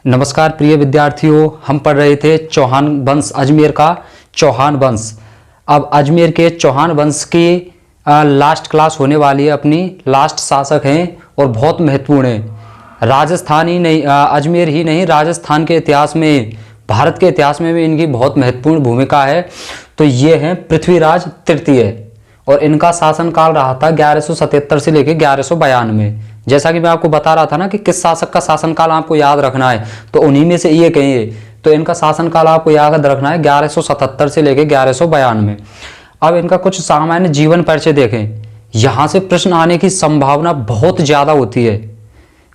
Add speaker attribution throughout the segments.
Speaker 1: नमस्कार प्रिय विद्यार्थियों, हम पढ़ रहे थे चौहान वंश, अजमेर का चौहान वंश। अब अजमेर के चौहान वंश की लास्ट क्लास होने वाली है, अपनी लास्ट शासक हैं और बहुत महत्वपूर्ण है। राजस्थान ही नहीं, अजमेर ही नहीं, राजस्थान के इतिहास में, भारत के इतिहास में भी इनकी बहुत महत्वपूर्ण भूमिका है। तो ये हैं पृथ्वीराज तृतीय और इनका शासनकाल रहा था 1177 से लेकर 1192। जैसा कि मैं आपको बता रहा था ना कि किस शासक का शासनकाल आपको याद रखना है, तो उन्हीं में से ये कहिए। तो इनका शासनकाल आपको याद रखना है 1177 से लेकर 1192। अब इनका कुछ सामान्य जीवन परिचय देखें। यहाँ से प्रश्न आने की संभावना बहुत ज़्यादा होती है,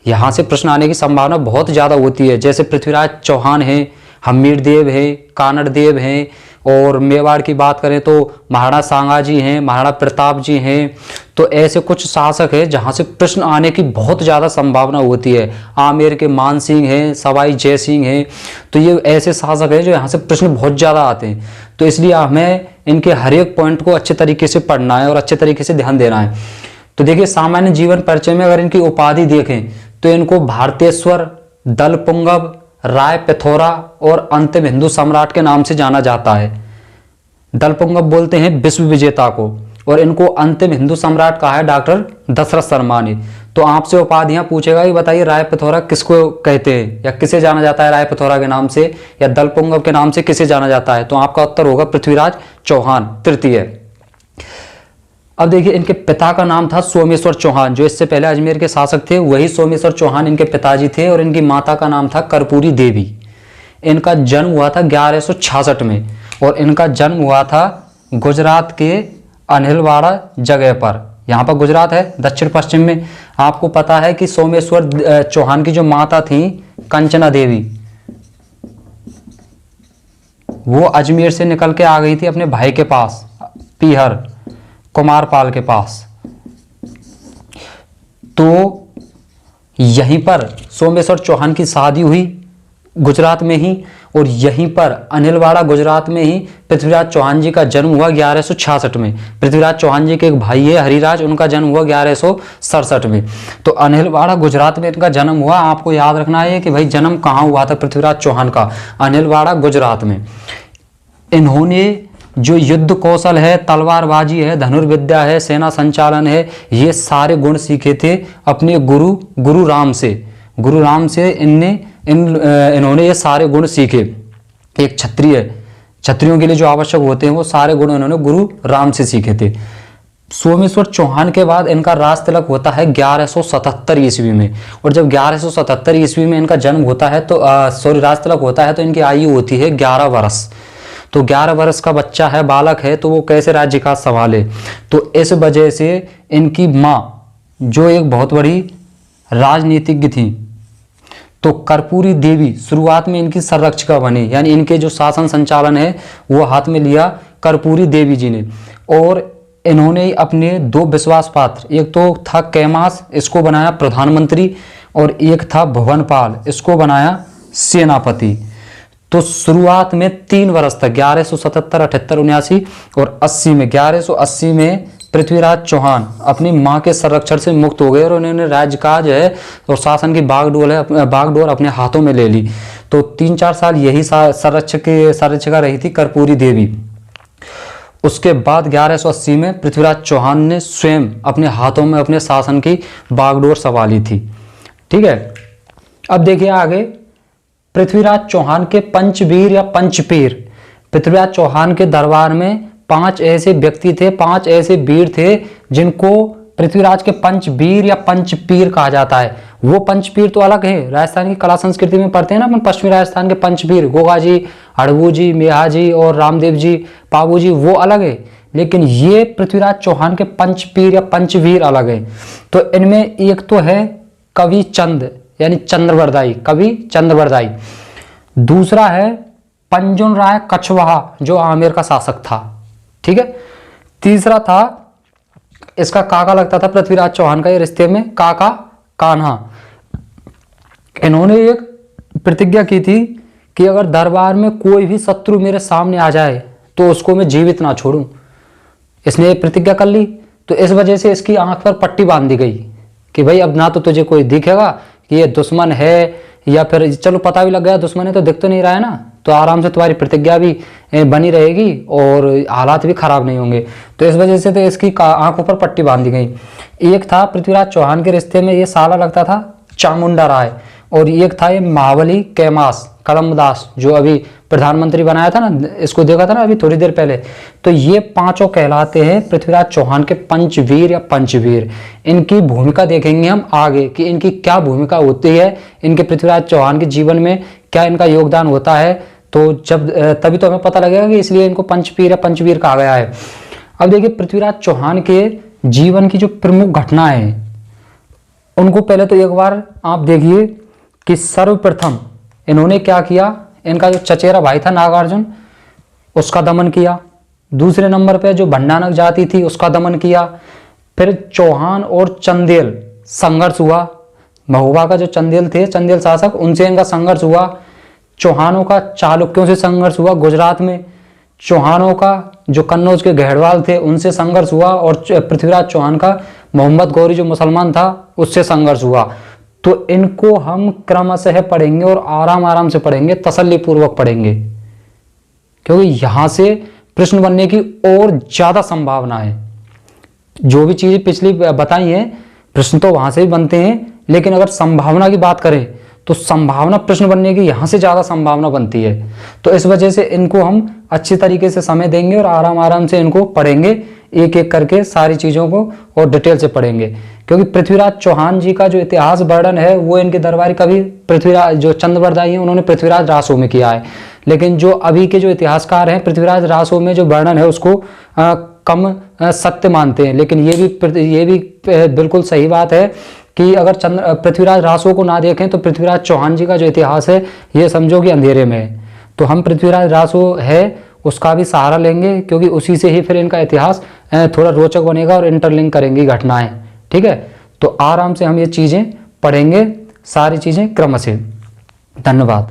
Speaker 1: यहाँ से प्रश्न आने की संभावना बहुत ज़्यादा होती है। जैसे पृथ्वीराज चौहान हैं, हमीर देव हैं, कानड़ देव हैं, और मेवाड़ की बात करें तो महाराणा सांगा जी हैं, महाराणा प्रताप जी हैं। तो ऐसे कुछ शासक हैं जहां से प्रश्न आने की बहुत ज़्यादा संभावना होती है। आमेर के मान सिंह हैं, सवाई जय सिंह हैं। तो ये ऐसे शासक हैं जो यहाँ से प्रश्न बहुत ज़्यादा आते हैं। तो इसलिए हमें इनके हर एक पॉइंट को अच्छे तरीके से पढ़ना है और अच्छे तरीके से ध्यान देना है। तो देखिए, सामान्य जीवन परिचय में अगर इनकी उपाधि देखें तो इनको भारतेश्वर, दलपुंगव, राय पिथौरा और अंतिम हिंदू सम्राट के नाम से जाना जाता है। दलपुंगव बोलते हैं विश्व विजेता को, और इनको अंतिम हिंदू सम्राट कहा है डॉक्टर दशरथ शर्मा ने। तो आपसे उपाधियां पूछेगा कि बताइए राय पिथौरा किसको कहते हैं, या किसे जाना जाता है राय पिथौरा के नाम से, या दलपुंगव के नाम से किसे जाना जाता है। तो आपका उत्तर होगा पृथ्वीराज चौहान तृतीय। अब देखिए, इनके पिता का नाम था सोमेश्वर चौहान, जो इससे पहले अजमेर के शासक थे, वही सोमेश्वर चौहान इनके पिताजी थे। और इनकी माता का नाम था कर्पूरी देवी। इनका जन्म हुआ था 1166 में, और इनका जन्म हुआ था गुजरात के अनिलवाड़ा जगह पर। यहाँ पर गुजरात है दक्षिण पश्चिम में। आपको पता है कि सोमेश्वर चौहान की जो माता थी कंचना देवी, वो अजमेर से निकल के आ गई थी अपने भाई के पास, पीहर कुमारपाल के पास। तो यहीं पर सोमेश्वर चौहान की शादी हुई गुजरात में ही, और यहीं पर अनिलवाड़ा गुजरात में ही पृथ्वीराज चौहान जी का जन्म हुआ 1166 में। पृथ्वीराज चौहान जी के एक भाई है हरिराज, उनका जन्म हुआ 1167 में। तो अनिलवाड़ा गुजरात में इनका जन्म हुआ। आपको याद रखना है कि भाई जन्म कहाँ हुआ था पृथ्वीराज चौहान का, अनिलवाड़ा गुजरात में। इन्होंने जो युद्ध कौशल है, तलवारबाजी है, धनुर्विद्या है, सेना संचालन है, ये सारे गुण सीखे थे अपने गुरु राम से। गुरु राम से इन्होंने ये सारे गुण सीखे। एक क्षत्रियों के लिए जो आवश्यक होते हैं वो सारे गुण इन्होंने गुरु राम से सीखे थे। सोमेश्वर चौहान के बाद इनका राज तिलक होता है 1177 ईस्वी में। और जब 1177 ईस्वी में इनका जन्म होता है तो राज तिलक होता है, तो इनकी आयु होती है 11 वर्ष। तो 11 वर्ष का बच्चा है, बालक है, तो वो कैसे राज्य का संभाले। तो इस वजह से इनकी माँ, जो एक बहुत बड़ी राजनीतिज्ञ थी, तो कर्पूरी देवी शुरुआत में इनकी संरक्षिका बनी, यानी इनके जो शासन संचालन है वो हाथ में लिया कर्पूरी देवी जी ने। और इन्होंने अपने दो विश्वास पात्र, एक तो था कैमास, इसको बनाया प्रधानमंत्री, और एक था भुवनपाल, इसको बनाया सेनापति। तो शुरुआत में 3 वर्ष तक 1177, 78, 79 और 80 में 1180 में पृथ्वीराज चौहान अपनी मां के संरक्षण से मुक्त हो गए, और उन्होंने राज्यकाज है और शासन की बागडोर अपने हाथों में ले ली। तो 3-4 साल यही संरक्षिका रही थी कर्पूरी देवी। उसके बाद 1180 में पृथ्वीराज चौहान ने स्वयं अपने हाथों में अपने शासन की बागडोर संभाली थी। ठीक है, अब देखिए आगे पृथ्वीराज चौहान के पंचवीर या पंचपीर। पृथ्वीराज चौहान के दरबार में 5 ऐसे व्यक्ति थे, 5 ऐसे वीर थे जिनको पृथ्वीराज के पंचवीर या पंचपीर कहा जाता है। वो पंचपीर तो अलग है, राजस्थान की कला संस्कृति में पढ़ते हैं ना अपन, पश्चिमी राजस्थान के पंचपीर गोगा जी, हड़बू जी, मेहा जी और रामदेव जी, पाबू जी, वो अलग है। लेकिन ये पृथ्वीराज चौहान के पंचपीर या पंचवीर अलग है। तो इनमें एक तो है कवि चंद, यानी चंद्रवरदाई, कवि चंद्रवरदाई। दूसरा है पंजुन राय कछवाहा, जो आमेर का शासक था। ठीक है। तीसरा था, इसका काका लगता था पृथ्वीराज चौहान का, ये रिश्ते में काका कान्हा। इन्होंने एक प्रतिज्ञा की थी कि अगर दरबार में कोई भी शत्रु मेरे सामने आ जाए तो उसको मैं जीवित ना छोड़ूं। इसने एक प्रतिज्ञा कर ली, तो इस वजह से इसकी आंख पर पट्टी बांध दी गई कि भाई अब ना तो तुझे कोई दिखेगा कि ये दुश्मन है, या फिर चलो पता भी लग गया दुश्मन है तो दिख तो नहीं रहा है ना, तो आराम से तुम्हारी प्रतिज्ञा भी बनी रहेगी और हालात भी खराब नहीं होंगे। तो इस वजह से तो इसकी आंखों पर पट्टी बांधी गई। एक था पृथ्वीराज चौहान के रिश्ते में ये साला लगता था चामुंडा राय, और एक था ये महाबली कैमास कदमदास जो अभी प्रधानमंत्री बनाया था ना, इसको देखा था ना अभी थोड़ी देर पहले। तो ये पांचों कहलाते हैं पृथ्वीराज चौहान के पंचवीर या पंचवीर। इनकी भूमिका देखेंगे हम आगे कि इनकी क्या भूमिका होती है, इनके पृथ्वीराज चौहान के जीवन में क्या इनका योगदान होता है। तो जब तभी तो हमें पता लगेगा कि इसलिए इनको पंचवीर या पंचवीर कहा गया है। अब देखिए पृथ्वीराज चौहान के जीवन की जो प्रमुख घटनाएं हैं उनको पहले तो एक बार आप देखिए कि सर्वप्रथम इन्होंने क्या किया, इनका जो चचेरा भाई था नागार्जुन उसका दमन किया। दूसरे नंबर पे जो भंडानक जाति थी उसका दमन किया। फिर चौहान और चंदेल संघर्ष हुआ, महुआ का जो चंदेल थे चंदेल शासक उनसे इनका संघर्ष हुआ। चौहानों का चालुक्यों से संघर्ष हुआ गुजरात में। चौहानों का जो कन्नौज के गहड़वाल थे उनसे संघर्ष हुआ, और पृथ्वीराज चौहान का मोहम्मद गौरी जो मुसलमान था उससे संघर्ष हुआ। तो इनको हम क्रमशः पढ़ेंगे और आराम आराम से पढ़ेंगे, तसल्ली पूर्वक पढ़ेंगे, क्योंकि यहां से प्रश्न बनने की और ज्यादा संभावना है। जो भी चीजें पिछली बताई हैं प्रश्न तो वहां से भी बनते हैं, लेकिन अगर संभावना की बात करें तो संभावना प्रश्न बनने की यहां से ज्यादा संभावना बनती है। तो इस वजह से इनको हम अच्छी तरीके से समय देंगे और आराम आराम से इनको पढ़ेंगे, एक एक करके सारी चीजों को और डिटेल से पढ़ेंगे। क्योंकि पृथ्वीराज चौहान जी का जो इतिहास वर्णन है वो इनके दरबारी कवि पृथ्वीराज जो चंद्रवरदाई हैं उन्होंने पृथ्वीराज रासो में किया है, लेकिन जो अभी के जो इतिहासकार हैं पृथ्वीराज रासो में जो वर्णन है उसको कम सत्य मानते हैं। लेकिन ये भी बिल्कुल सही बात है कि अगर पृथ्वीराज रासो को ना देखें तो पृथ्वीराज चौहान जी का जो इतिहास है ये समझो कि अंधेरे में है। तो हम पृथ्वीराज रासो है उसका भी सहारा लेंगे, क्योंकि उसी से ही फिर इनका इतिहास थोड़ा रोचक बनेगा और इंटरलिंक करेंगी घटनाएं। ठीक है, तो आराम से हम ये चीजें पढ़ेंगे, सारी चीजें क्रम से। धन्यवाद।